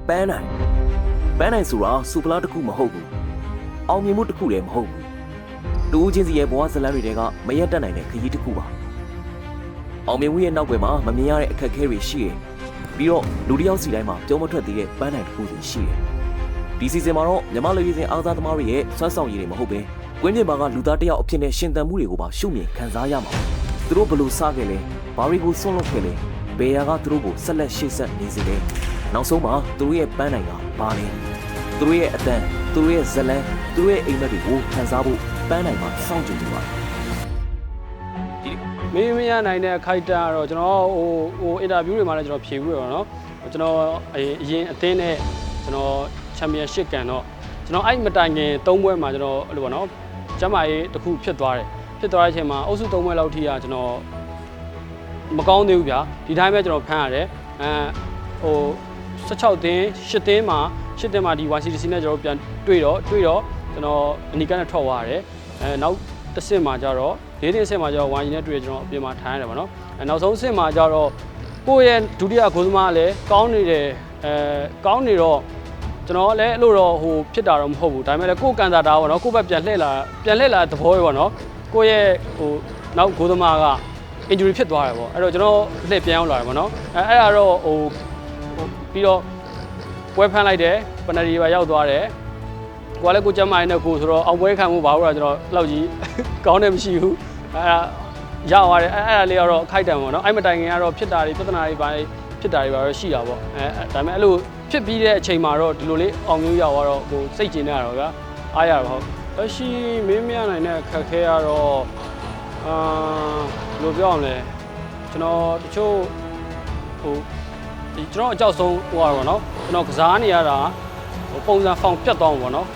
ပန်းနိုင်ဆိုတာစူပလာတစ်ခုမဟုတ်ဘူးအောင်မြင်မှုတစ်ခုလည်းမဟုတ်ဘူးတူးချင်းစီရဲ့ဘဝဇလန်းတွေကမရက်တက်နိုင်တဲ့ခရီးတစ်ခုပါအောင်မြင်မှုရဲ့နောက်ွယ်မှာမမြင်ရတဲ့အခက်အခဲတွေရှိတယ်ပြီးတော့လူတစ်ယောက်စီတိုင်းမှာကြောမထွက်သေးတဲ့ပန်းနိုင်တစ်ခုစီရှိတယ်ဒီစီဇန်မှာတော့မြမလူကြီးစင်အားသားသမားတွေရဲ့ဆွမ်းဆောင်ရည်တွေမဟုတ်ပဲကွင်းပြင်မှာကလူသားတစ်ယောက်အဖြစ်နဲ့ရှင်သန်မှုတွေကိုပါရှုမြင်ခံစားရမှာသူတို့ဘယ်လိုစခဲ့လဲဘာတွေကိုဆွန့်လွတ်ခဲ့လဲဘယ်ရာကသူတို့ကိုဆက်လက်ရှေ့ဆက်နေစေလဲနောက်ဆုံးမှာသူတို့ရဲ့ပန်းနိုင်ကဘာလဲသူတို့ရဲ့အတန်သူတို့ရဲ့ဇလန်းသူတို့ရဲ့အိမ်မက်တွေကိုခံစားဖို့ပန်းနိုင်မှာစောင့်ကြည့်နေပါတယ်မင်းမရနိုင်တဲ့ခိုက်တန်ကတော့ကျွန်တော်ဟိုအင်တာဗျူးတွေမှာလည်းကျွန်တော်ဖြေပြီးတော့เนาะကျွန်တော်အရင်အသင်းနဲ့ကျွန်တော်ချန်ပီယံရှစ်ကန်တော့ကျွန်တော်အဲ့မတိုင်ခင်၃ပွဲမှာကျွန်တော်အဲ့လိုပေါ့နော်ကျမ်းမာရေးတစ်ခုဖြစ်သွားတဲ့အချိန်မှာအုပ်စု၃ပွဲလောက်ထိကကျွန်တော်မကောင်းသေးဘူးဗျာဒီတိုင်းပဲကျွန်တော်ဖမ်းရတယ်ဟို16တင်း8တင်းမှာဒီ YCDC နဲ့ကျွန်တော်ပြန်တွေ့တော့ကျွန်တော်အနီကနဲ့ထွက်သွားရတယ်နောက်တစ်ဆင့်မှာကျတော့၄တင်းအဆင့်မှာကျတော့ YC နဲ့တွေ့ကျွန်တော်အပြင်မှာထိုင်ရတယ်ပေါ့နော်နောက်ဆုံးအဆင့်မှာကျတော့ကိုယ့်ရဲ့ဒုတိယဂိုးသမားလည်းကောင်းနေတယ်ကောင်းနေတော့ကျွန်တော်လည်းအဲ့လိုတော့ဟိုဖြစ်တာတော့မဟုတ်ဘူးဒါပေမဲ့လည်းကိုယ်ကန်တာတာပေါ့နော်ကိုယ့်ဘက်ပြန်လှည့်လာသဘောပဲပေါ့နော်ကိုယ့်ရဲ့ဟိုနောက်ဂိုးသမားက injury ဖြစ်သွားတယ်ပေါ့အဲ့တော့ကျွန်တော်လှည့်ပြန်အောင်လာတယ်ပေါ့နော်အဲ့ဒါတော့ဟိုပြီးတော့ပွဲဖမ်းလိုက်တယ်ပနရီပါရောက်သွားတယ်ကိုကလည်းကိုကျမ်းမာရတဲ့ကိုဆိုတော့အောင်ပွဲခံမှုပါဘူးတော့ကျွန်တော်လောက်ကြီးကောင်းတယ်မရှိဘူးအဲ့ဒါရောက်သွားတယ်အဲ့ဒါလေးကတော့အခိုက်တန်ပေါ့နော်အဲ့မတိုင်ခင်ကတော့ဖြစ်တာတွေပြဿနာတွေပါဖြစ်တာတွေပါတော့ရှိတာပေါ့ဒါပေမဲ့အဲ့လိုဖြစ်ပြီးတဲ့အချိန်မှာတော့ဒီလိုလေးအောင်မျိုးရောက်သွားတော့ဟိုစိတ်ကျဉ်နေရတော့ဗျာအားရတော့ဟုတ်လက်ရှိမင်းမရနိုင်တဲ့အခက်ခဲကတော့ဘယ်လိုပြောအောင်လဲကျွန်တော်တချို့ဟိုဒီကျွန်တော်အကြောက်ဆုံးဟိုကတော့နော်ကျွန်တော်ကစားနေရတာပုံစံဖောင်ပြတ်သွားမှာပေါ့နော်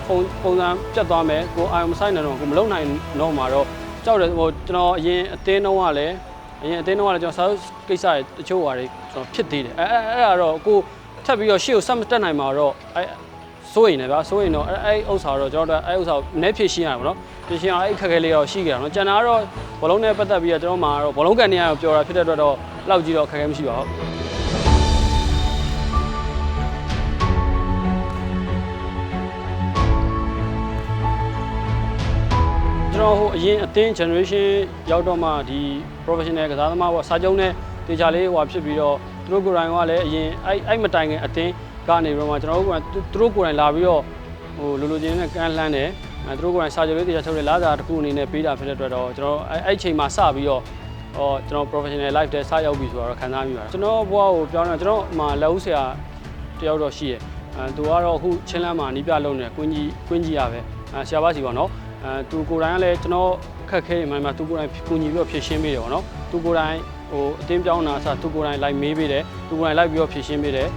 ပုံစံပြတ်သွားမယ်ကိုအာရုံမဆိုင်နိုင်တော့ကိုမလုံနိုင်တော့မှာတော့ကြောက်တယ်ဟိုကျွန်တော်အရင်အတင်းတုံးကလည်းကျွန်တော်စာကိစ္စတွေတချို့ဟာတွေကျွန်တော်ဖြစ်သေးတယ်အဲ့ဒါတော့ကိုထပ်ပြီးတော့ရှေ့ကိုဆက်မတက်နိုင်မှာတော့စိုးရင်လည်းဗျာစိုးရင်တော့အဲ့ဥစ္စာတော့ကျွန်တော်တို့အဲ့ဥစ္စာကိုနည်းဖြည့်ရှင်းရမှာပေါ့နော်ဖြည့်ရှင်းအောင်အဲ့ခက်ခဲလေးတော့ရှိကြတာနော်ကျန်တာကတော့ဘောလုံးနဲ့ပတ်သက်ပြီးတော့ကျွန်တော်မှာတော့ဘောလုံးကန်နေရတော့ပြောတာဖြစ်တဲ့အတွက်တော့လောက်ကြီးတော့ခက်ခဲမရှိပါဘူးကျွန်တော်ဟိုအရင်အသင်း generation ရောက်တော့မှဒီ professional ကစားသမားပေါ့စာချုပ်နဲ့တေချာလေးဟိုဖြစ်ပြီးတော့သူတို့ကိုယ်တိုင်ကလည်းအရင်အဲ့မတိုင်ခင်အသင်းကနေပြီးတော့မှကျွန်တော်တို့ကသူတို့ကိုယ်တိုင်လာပြီးတော့ဟိုလိုချင်းနဲ့ကမ်းလှမ်းတယ်သူတို့ကိုယ်တိုင်စာချုပ်လေးတေချာချုပ်တယ်လာစာတစ်ခုအနေနဲ့ပေးတာဖြစ်တဲ့အတွက်တော့ကျွန်တော်အဲ့ချိန်မှာစပြီးတော့ကျွန်တော် professional life တဲ့စရောက်ပြီဆိုတော့ခံစားမိပါတယ်ကျွန်တော်ဘဝကိုပြောင်းတော့ကျွန်တော်မှလက်ဦးဆရာတယောက်တော့ရှိရယ်သူကတော့အခုချင်းလန်းမှာနီးပြလုံးနေကွင်းကြီးရပဲဆရာပါစီပေါ့နော်သူကိုယ်တိုင်ကလည်းကျွန်တော်ခက်ခဲနေမှသူကိုယ်တိုင်ကူညီပြီးတော့ဖြည့်ရှင်းပေးတယ်ပေါ့နော်သူကိုယ်တိုင်ဟိုအတင်းပြောင်းတာအစားသူကိုယ်တိုင်လိုက်မေးပေးတယ်သူကိုယ်တိုင်လိုက်ပြီးတော့ဖြည့်ရှင်းပေးတယ်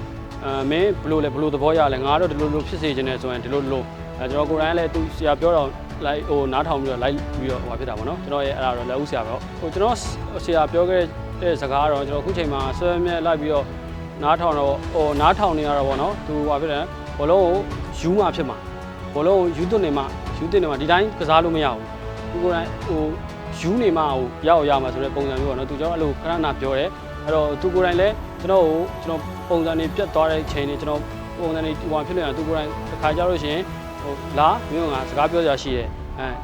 မင်းဘလို့သဘောရလဲငါတော့ဒီလိုဖြစ်စေချင်တယ်ဆိုရင်ဒီလိုကျွန်တော်ကိုယ်တိုင်လည်းသူဆရာပြောတော့လိုက်ဟိုနားထောင်ပြီးတော့လိုက်ပြီးတော့ဟိုဖြစ်တာပေါ့နော်ကျွန်တော်ရဲ့အဲ့ဒါတော့လက်ဦးဆရာပဲဟိုကျွန်တော်ဆရာပြောခဲ့တဲ့စကားတော့ကျွန်တော်အခုချိန်မှာဆွဲမြဲလိုက်ပြီးတော့နားထောင်တော့ဟိုနားထောင်နေရတော့ပေါ့နော်သူဟိုဖြစ်တယ်ဘောလုံးကိုယူမှဖြစ်မှာဘောလုံးကိုယူသွနေမှဒီတိုင်းကစားလို့မရဘူးသူကိုယ်တိုင်ဟိုယူနေမှဟိုရမှာဆိုတဲ့ပုံစံမျိုးပေါ့နော်သူကျွန်တော်အဲ့လိုခဏနာပြောတယ်အဲ့တော့သူကိုယ်တိုင်လည်းကျွန်တော်ပုံစံတွေပြတ်သွားတဲ့ချိန်တွေကျွန်တော်ပုံစံတွေဟိုဖြစ်နေတာသူကိုယ်တိုင်တစ်ခါကြလို့ရှိရင်ဟိုလာမင်းကစကားပြောကြရှိတယ်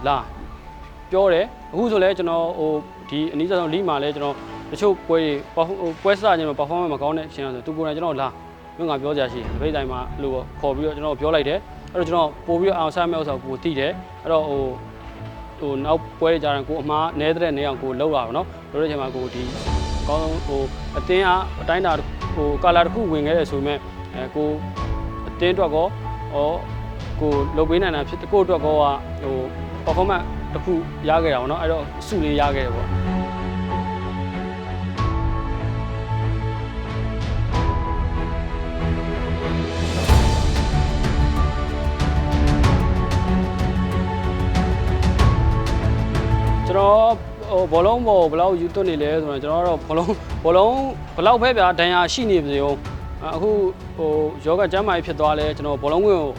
လာပြောတယ်အခုဆိုလဲကျွန်တော်ဟိုဒီအနည်းဆုံးလိမှာလဲကျွန်တော်တချို့ပွဲတွေပွဲစခြင်းမှာ performance မကောင်းတဲ့အချိန်ဆိုသူကိုယ်တိုင်ကျွန်တော်လာမင်းကပြောကြရှိတယ်ဒီဘက်တိုင်းမှာအဲ့လိုခေါ်ပြီးတော့ကျွန်တော်ပြောလိုက်တယ်အဲ့တော့ကျွန်တော်ပို့ပြီးတော့အောင်စားမဲ့ဥစ္စာကိုသိတယ်အဲ့တော့ဟိုနောက်ပွဲကြရင်ကိုအမားနဲတဲ့နေအောင်ကိုလောက်လာပါတော့လို့တဲ့အချိန်မှာကိုဒီအကောင်းဆုံးဟိုအတင်းအတိုင်းတာဟိုကာလာတစ်ခုဝင်ခဲ့တယ်ဆိုပေမဲ့ကိုအတင်းအတွက်ကောကိုလုတ်ပေးနိုင်တာဖြစ်ကိုအတွက်ကောကဟို performance တစ်ခုရခဲ့တာပေါ့နော်အဲ့တော့အစုလေးရခဲ့တယ်ပေါ့ကျွန်တော်ဘောလုံးပေါ်ဘယ်လောက်ယူသွတ်နေလဲဆိုတော့ကျွန်တော်ကတော့ဘောလုံးဘယ်လောက်ပဲဗျာဒဏ်ရာရှိနေပါစေဦးအခုဟိုယောဂကျမ်းမာရေးဖြစ်သွားလဲကျွန်တော်ဘောလုံးဝင်ကို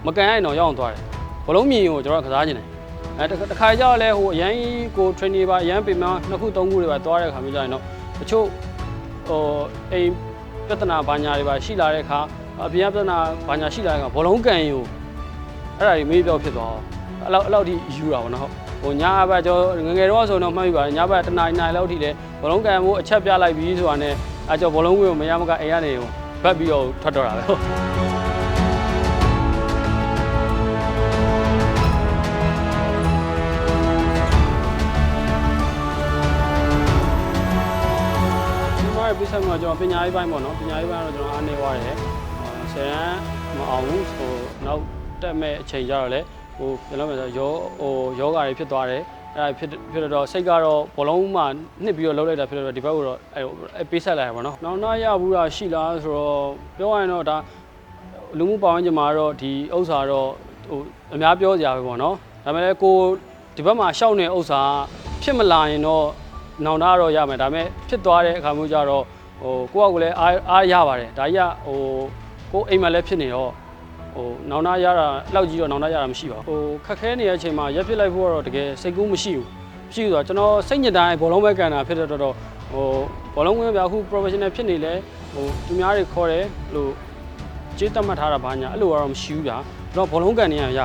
မကန်ရရင်တော့ရောက်အောင်သွားတယ်ဘောလုံးမြင်ကိုကျွန်တော်ကစားနေတယ်တခါကြောက်လဲဟိုအရန်ကို trainer ပါအရန်ပင်မ2ခု3ခုတွေပါသွားတဲ့ခါမျိုးကြရင်တော့တချို့ဟိုအိမ်ပြဿနာဘာညာတွေပါရှိလာတဲ့ခါ အပြင်ပြဿနာဘာညာရှိလာကဘောလုံးကန်ယူအဲ့ဒါကြီးမေးပြောဖြစ်သွားအောင်အဲ့လောက်ထိယူတာပေါ့နော်ဟိုညဘက်ကျွန်တော်ငယ်တော့ဆိုတော့မှတ်ပြီးပါတယ်ညဘက်တနားလောက်ထိလဲဘောလုံးကန်မှုအချက်ပြလိုက်ပြီးဆိုတာနဲ့အဲ့ကျွန်တော်ဘောလုံးဝင်ကိုမရမကအိမ်ကနေဘက်ပြီးတော့ထွက်တော့တာပဲဒီမှာပြဿနာကျွန်တော်ပညာရေးပိုင်းပေါ့နော်ပညာရေးပိုင်းတော့ကျွန်တော်အားနေသွားတယ်ဆယ်တန်းမအောင်ဘူးဟိုနောက်တက်မဲ့အချိန်ကြတော့လေဟိုပြန်လို့မယ်ဆိုယောဂါတွေဖြစ်သွားတယ်အဲ့ဒါဖြစ်တော့စိတ်ကတော့ဘောလုံးမှနှစ်ပြီးတော့လှုပ်လိုက်တာဖြစ်တော့ဒီဘက်ကိုတော့အဲ့ပေးဆက်လိုက်ရပါတော့နောက်နောက်ရဘူးတာရှိလားဆိုတော့ပြောရရင်တော့ဒါလူမှုပါဝင်ကြမှာတော့ဒီဥစ္စာတော့ဟိုအများပြောစရာပဲပေါ့နော်ဒါပေမဲ့ကိုဒီဘက်မှာရှောက်နေဥစ္စာဖြစ်မလာရင်တော့နောင်တတော့ရမယ်ဒါပေမဲ့ဖြစ်သွားတဲ့အခါမျိုးကြတော့ဟိုကိုယ့်အကူလည်းအားရပါတယ်ဒါကြီးကဟိုကိုအိမ်မှာလည်းဖြစ်နေတော့ဟိုနောင်တရတာလောက်ကြီးတော့နောင်တရတာမရှိပါဘူးဟိုခက်ခဲနေတဲ့အချိန်မှာရက်ဖြစ်လိုက်ဖို့တော့တကယ်စိတ်ကူးမရှိဘူးမရှိဘူးဆိုတော့ကျွန်တော်စိတ်ညစ်တိုင်းဘောလုံးပဲကန်တာဖြစ်တဲ့တော့ဟိုဘောလုံးဝင်ပြအခု professional ဖြစ်နေလဲဟိုသူများတွေခေါ်တယ်လို့ကြေးတတ်မှတ်ထားတာဘာညာအဲ့လိုကတော့မရှိဘူးဗျာကျွန်တော်ဘောလုံးကန်နေရပြီ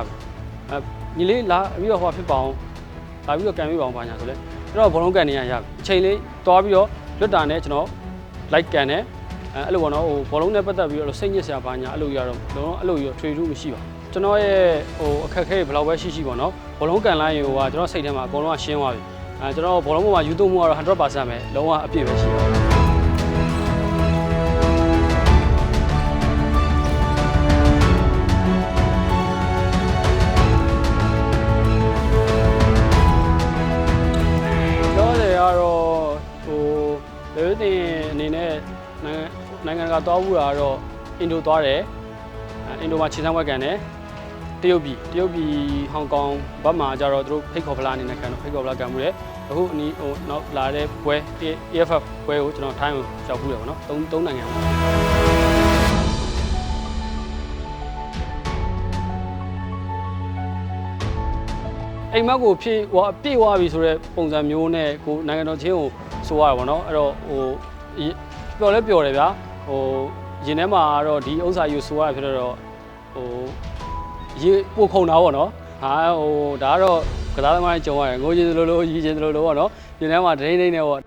ညီလေးလာပြီးတော့ဟိုဖြစ်ပါအောင်လာပြီးတော့ကန်ပြီးပါအောင်ဘာညာဆိုလဲကျွန်တော်ဘောလုံးကန်နေရပြီအချိန်လေးတွားပြီးတော့လွတ်တာနဲ့ကျွန်တော် like ကန်တယ်အဲ့လိုပေါ့နော်ဟိုဘောလုံးနဲ့ပတ်သက်ပြီးတော့စိတ်ညစ်စရာဘာညာအဲ့လိုရတော့လုံးအဲ့လိုရထွေထူးမရှိပါကျွန်တော်ရဲ့ဟိုအခက်ခဲဘယ်လောက်ပဲရှိပေါ့နော်ဘောလုံးကန်လိုက်ရင်ဟိုကကျွန်တော်စိတ်ထဲမှာအကုန်လုံးကရှင်းသွားပြီကျွန်တော်ဘောလုံးပေါ်မှာယူသွမှုကတော့ 100% ပဲလုံးဝအပြည့်ပဲရှိတော့ပြောတယ်ကတော့ဟိုလေတင်အနေနဲ့နိုင်ငံကသွားဘူးတာတော့အင်ဒိုသွားတယ်အင်ဒိုမှာခြေစမ်းဝက်ကန်တယ်တရုတ်ပြည်ဟောင်ကောင်ဘက်မှာကျတော့သူတို့ဖိတ်ခေါ်ဖလားအနေနဲ့ကန်တော့ဖိတ်ခေါ်ဖလားကန်မှုတယ်အခုအနီးဟိုနောက်လာတဲ့ပွဲ AFF ပွဲကိုကျွန်တော်ထိုင်းကိုရောက်ဘူးတယ်ပေါ့နော်၃နိုင်ငံအိမ်မက်ကိုဖြည့်ဟိုအပြည့်သွားပြီဆိုတော့ပုံစံမျိုးနဲ့ကိုနိုင်ငံတော်ချင်းကိုဆိုရတာပေါ့နော်အဲ့တော့ဟိုပျော်လဲပျော်တယ်ဗျာဟိုရင်ထဲမှာတော့ဒီဥစ္စာယူဆိုရတာဖြစ်တော့ဟိုရေပို့ခုံတာပေါ့နော်ဟာဟိုဒါကတော့ကစားသမားကြုံရတယ်ငိုချင်သလိုလိုရီချင်သလိုလိုပေါ့နော်ရင်ထဲမှာဒိန်းဒိန်းနဲ့ပေါ့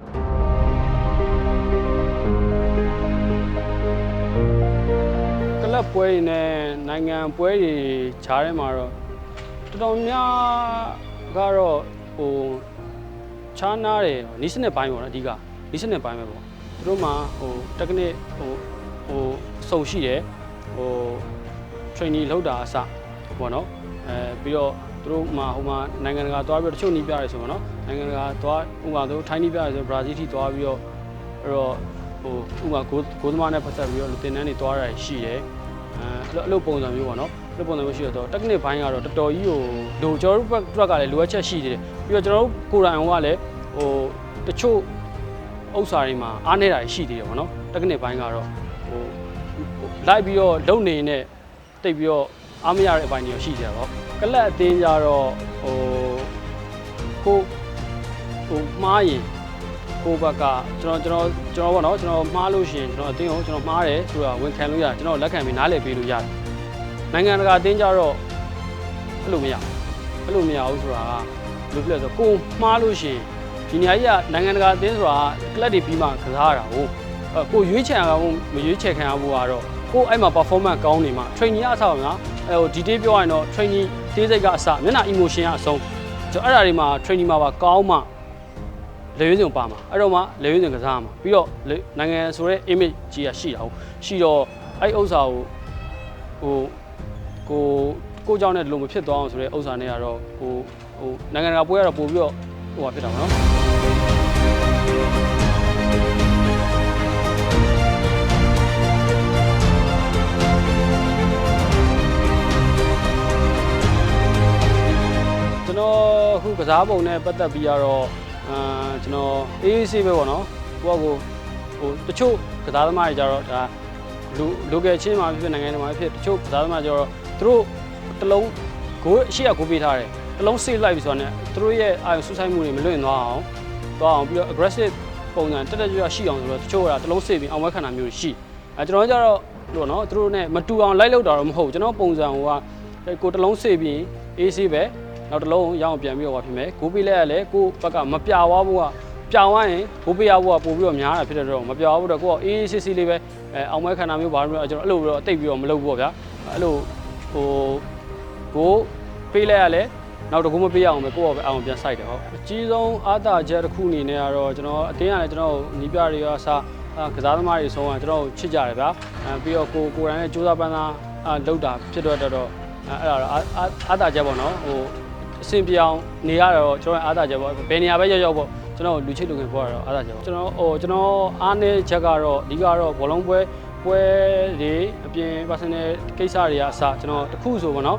ကလပ်ပွဲတွေနဲ့နိုင်ငံပွဲတွေခြားထဲမှာတော့တော်တော်များကတော့ဟိုခြားနားတယ်နီးစနစ်ပိုင်းပေါ့နော်အဓိကနီးစနစ်ပိုင်းပဲပေါ့သူတို့မှာဟို technique ဟိုစုံရှိတယ်ဟို training လောက်တာအစပေါ့နော်ပြီးတော့သူတို့မှာဟိုမှာနိုင်ငံတကာသွားပြီးတော့တချို့နီးပြရဲဆိုတော့နော်နိုင်ငံတကာသွားဥပမာသူထိုင်းနီးပြရဲဆိုဘရာဇီးထိသွားပြီးတော့အဲ့တော့ဟိုဥပမာဂိုးသမားနဲ့ပတ်သက်ပြီးတော့တင်တန်းတွေသွားရရှိတယ်အဲ့လိုပုံစံမျိုးပေါ့နော်အဲ့လိုပုံစံမျိုးရှိတော့ technique ဘိုင်းကတော့တော်တော်ကြီးဟိုလိုကျွန်တော်တို့ဘက်ကလည်းလိုအပ်ချက်ရှိသေးတယ်ပြီးတော့ကျွန်တော်တို့ကိုယ်တိုင်ကလည်းဟိုတချို့ဥစ္စာတွေမှာအားနေတာရှိသေးတယ်ပေါ့နော် technique ဘိုင်းကတော့ဟိုလိုက်ပြီးတော့လုံနေနဲ့တိတ်ပြီးတော့အားမရတဲ့အပိုင်းတွေရှိကြတော့ကလပ်အသေးကြတော့ဟိုမှားရင်ကိုဘက်ကကျွန်တော်ပေါ့နော်ကျွန်တော်မှားလို့ရှိရင်ကျွန်တော်အတင်းကိုကျွန်တော်မှားတယ်ဆိုတာဝန်ခံလို့ရတယ်ကျွန်တော်လက်ခံပြီးနားလည်ပေးလို့ရတယ်နိုင်ငံတကာအတင်းကြတော့အဲ့လိုမရဘူးဆိုတာကဘယ်လိုဖြစ်လဲဆိုကိုမှားလို့ရှိရင်ဒီနေရာကြီးကနိုင်ငံတကာအတင်းဆိုတာကလပ်တွေပြီးမှကစားရတာကိုရွေးချယ်ရအောင်မရွေးချယ်ခံရဘူးကတော့ကိုအဲ့မှာ performance ကောင်းနေမှာ training အဆောက်အများဟို detail ပြောရရင်တော့ training သေးစိတ်ကအစမျက်နှာ emotion ကအဆုံးကျွန်တော်အဲ့ဒါတွေမှာ training မှာပါကောင်းမှလေရွေးစင်ပါမှာအဲ့တော့မှလေရွေးစင်ကစားမှာပြီးတော့နိုင်ငံဆိုတဲ့ image ကြီးကရှိတာဟုတ်ရှိတော့အဲ့ဥစ္စာကိုကိုเจ้าနဲ့ဒီလိုမဖြစ်သွားအောင်ဆိုတဲ့ဥစ္စာနဲ့ကတော့ဟိုနိုင်ငံတကာပွဲကတော့ပို့ပြီးတော့ဟိုဖြစ်တာပေါ့နော်ကျွန်တော်အခုကစားပုံနဲ့ပတ်သက်ပြီးတော့ကျွန်တော် AAC ပဲပေါ့နော်ကိုကဟိုတချို့ကစားသမားတွေကြတော့ဒါလူကယ်ချင်းမှာဖြစ်နိုင်ငံတွေမှာဖြစ်တချို့ကစားသမားကြတော့သူတို့တလုံးဂိုးအရှိအကိုပေးထားတယ်တလုံး save လိုက်ပြီဆိုတော့သူတို့ရဲ့အာရုံစူးစိုက်မှုတွေမလွင့်သွားအောင်ပြီးတော့ aggressive ပုံစံတက်တက်ကြွကြွရှိအောင်ဆိုတော့တချို့ကတလုံး save ပြီးအောင်ဝဲခံတာမျိုးရှိကျွန်တော်ကြတော့ဟ လို့နော်သူတို့နဲ့မတူအောင်လိုက်လောက်တာတော့မဟုတ်ကျွန်တော်ပုံစံဟိုကကိုတလုံးစေပြီးအေးဆေးပဲနောက်တလုံးရအောင်ပြန်ပြီးတော့ဖြစ်မယ်ဂိုးပေးလိုက်ရလဲကိုဘက်ကမပြဝါဘူးကပြောင်းသွားရင်ဂိုးပေးရဖို့ကပို့ပြီးတော့များတာဖြစ်တဲ့တော့မပြောင်းဘူးတော့ကိုကအေးဆေးဆေးလေးပဲအောင်မဲခန္ဓာမျိုးဘာလို့ကျွန်တော်အဲ့လိုတော့တိတ်ပြီးတော့မလုပ်ဘူးပေါ့ဗျာအဲ့လိုဟိုကိုပေးလိုက်ရလဲနောက်တော့ကိုမပေးရအောင်ပဲကိုယ့်ဘာပဲအောင်ပြန်စိုက်တယ်ဟုတ်အကြီးဆုံးအားသာချက်တစ်ခုအနေနဲ့ကတော့ကျွန်တော်အတင်းရတယ်ကျွန်တော်နီးပြတွေရောအစားကစားသမားတွေဆုံးကကျွန်တော်ချစ်ကြတယ်ဗျာပြီးတော့ကိုယ်တိုင်နဲ့စူးစမ်းပန်းစားလုပ်တာဖြစ်တော့အဲ့ဒါတော့အားသာချက်ပေါ့နော်ဟိုအဆင်ပြေအောင်နေရတော့ကျွန်တော်အားသာချက်ပေါ့ဘယ်နေရာပဲရောက်ပေါ့ကျွန်တော်လူချစ်လူခင်ပေါ်တော့အားသာချက်ပေါ့ကျွန်တော်အားနေချက်ကတော့အဓိကတော့ဘောလုံးပွဲတွေအပြင် personal ကိစ္စတွေကအစားကျွန်တော်တခုဆိုပေါ့နော်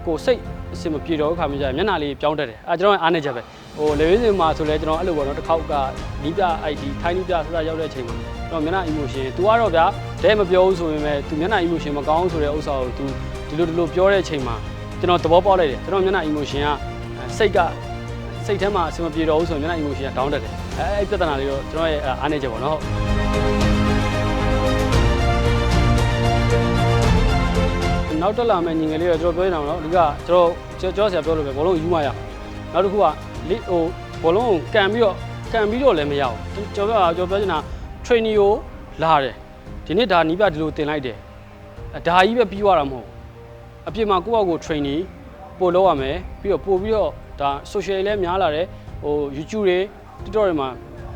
ကိုစိတ်အစင်မပြေတော့ခါမှကြမျက်နှာလေးပြောင်းတတ်တယ်ကျွန်တော်အားနေချက်ပဲဟိုလေဝင်းစင်မှာဆိုလဲကျွန်တော်အဲ့လိုပေါ့နော်တစ်ခေါက်ကနီးပြ ID ထိုင်းနီးပြစစရောက်တဲ့အချိန်မှာကျွန်တော်မျက်နှာ emotion तू ကတော့ဗျာတဲမပြောဘူးဆိုရင်ပဲ तू မျက်နှာ emotion မကောင်းဆိုတဲ့ဥစ္စာကို तू ဒီလိုပြောတဲ့အချိန်မှာကျွန်တော်သဘောပေါက်လိုက်တယ်ကျွန်တော်မျက်နှာ emotion ကစိတ်ထဲမှာအစင်မပြေတော့ဘူးဆိုရင်မျက်နှာ emotion က down တက်တယ်အဲ့ပြဿနာလေးတော့ကျွန်တော်ရဲ့အားနေချက်ပေါ့နော်နောက်တက်လာမယ့်ညီငယ်လေးတော့ကျွန်တော်ပြောနေတာနော်ဒီကကျွန်တော်ဆရာပြောလို့ပဲဘောလုံးယူမှရနောက်တစ်ခုကဟိုဘောလုံးကိုကန်ပြီးတော့လည်းမရဘူးကျွန်တော်ပြောချင်တာ training ကိုလာတယ်ဒီနေ့ဒါနီးပြဒီလိုတင်လိုက်တယ်ဒါကြီးပဲပြီးသွားတာမဟုတ်အပြင်မှာကိုယ့်ဘောက်ကို training ပို့လုပ်ရမယ်ပြီးတော့ဒါ social လည်းများလာတယ်ဟို YouTube တွေ TikTok တွေမှာ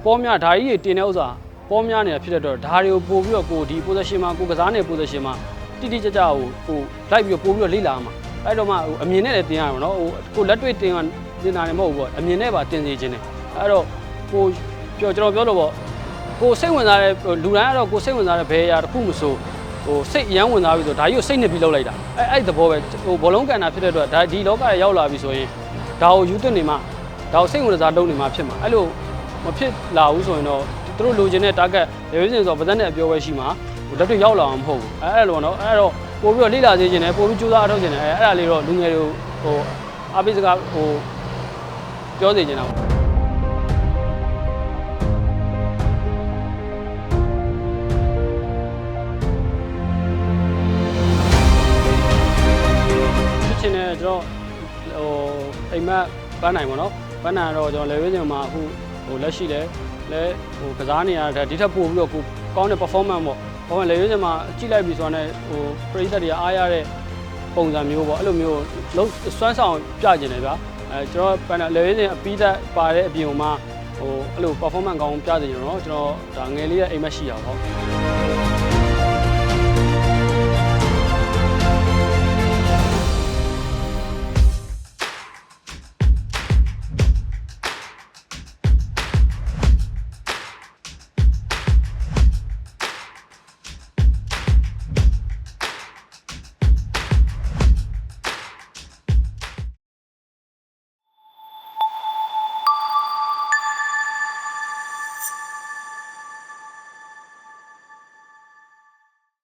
ပေါ်များဒါကြီးတွေတင်တဲ့ဥစ္စာပေါ်များနေတာဖြစ်တဲ့တော့ဒါတွေကိုပို့ပြီးတော့ကိုဒီ position မှာကိုကစားနေ position မှာတိတိကျကျဟိုလိုက်ပြီးပို့ပြီးတော့လေ့လာမှာအဲ့တော့မှဟိုအမြင်နဲ့လည်းတင်ရမှာနော်ဟိုကိုလက်တွေ့တင်တာလည်းမဟုတ်ဘူးပေါ့အမြင်နဲ့ပါတင်စေခြင်းတယ်အဲ့တော့ကိုကျွန်တော်ပြောလို့ပေါ့ကိုစိတ်ဝင်စားတဲ့လူတိုင်းကတော့ကိုစိတ်ဝင်စားတဲ့ဘယ်အရာတစ်ခုမဆိုဟိုစိတ်အယမ်းဝင်စားပြီဆိုဒါကြီးကိုစိတ်နှစ်ပြီးလောက်လိုက်တာအဲ့သဘောပဲဟိုဘောလုံးကန်တာဖြစ်တဲ့အတွက်ဒါဒီလောကရဲ့ရောက်လာပြီဆိုရင်ဒါကိုယူသွင်းနေမှာဒါကိုစိတ်ဝင်စားလုပ်နေမှာဖြစ်မှာအဲ့လိုမဖြစ်လာဘူးဆိုရင်တော့သူတို့လိုချင်တဲ့ target လေဝင်းစင်ဆိုပါဇက်နဲ့အပြောပဲရှိမှာလက်တွေ့ရောက်လာအောင်မဟုတ်ဘူးအဲ့လိုနော်အဲ့တော့ပို့ပြီးတော့လေ့လာစေချင်တယ်ပို့ပြီးကြိုးစားအထောက်ချင်တယ်အဲ့ဒါလေးတော့လူငယ်တွေကိုဟိုအားပေးစကားဟိုပြောစေချင်တာပေါ့ဖြစ်ချင်တယ်ကျွန်တော်ဟိုအိမ်မက်ပန်းနိုင်ပေါ့နော်ပန်းနိုင်တော့ကျွန်တော်လေဝင်းစင်မှာအခုဟိုလက်ရှိလဲဟိုကစားနေရတဲ့ဒီထက်ပို့ပြီးတော့ကိုကောင်းတဲ့ performance ပေါ့ဘာမှလေရွေးစင်မှာကြည့်လိုက်ပြီဆိုတော့ဟိုပရိသတ်တွေကအားရတဲ့ပုံစံမျိုးပေါ့အဲ့လိုမျိုးလုံးစွမ်းဆောင်ပြကျင်တယ်ဗျာကျွန်တော်ပန်လေရွေးစင်အပြီးသက်ပါတဲ့အပြင်မှာဟိုအဲ့လို performance ကောင်းပြနေကြတယ်နော်ကျွန်တော်ဒါငယ်လေးရဲ့အိမ်မက်ရှိရပါဟုတ်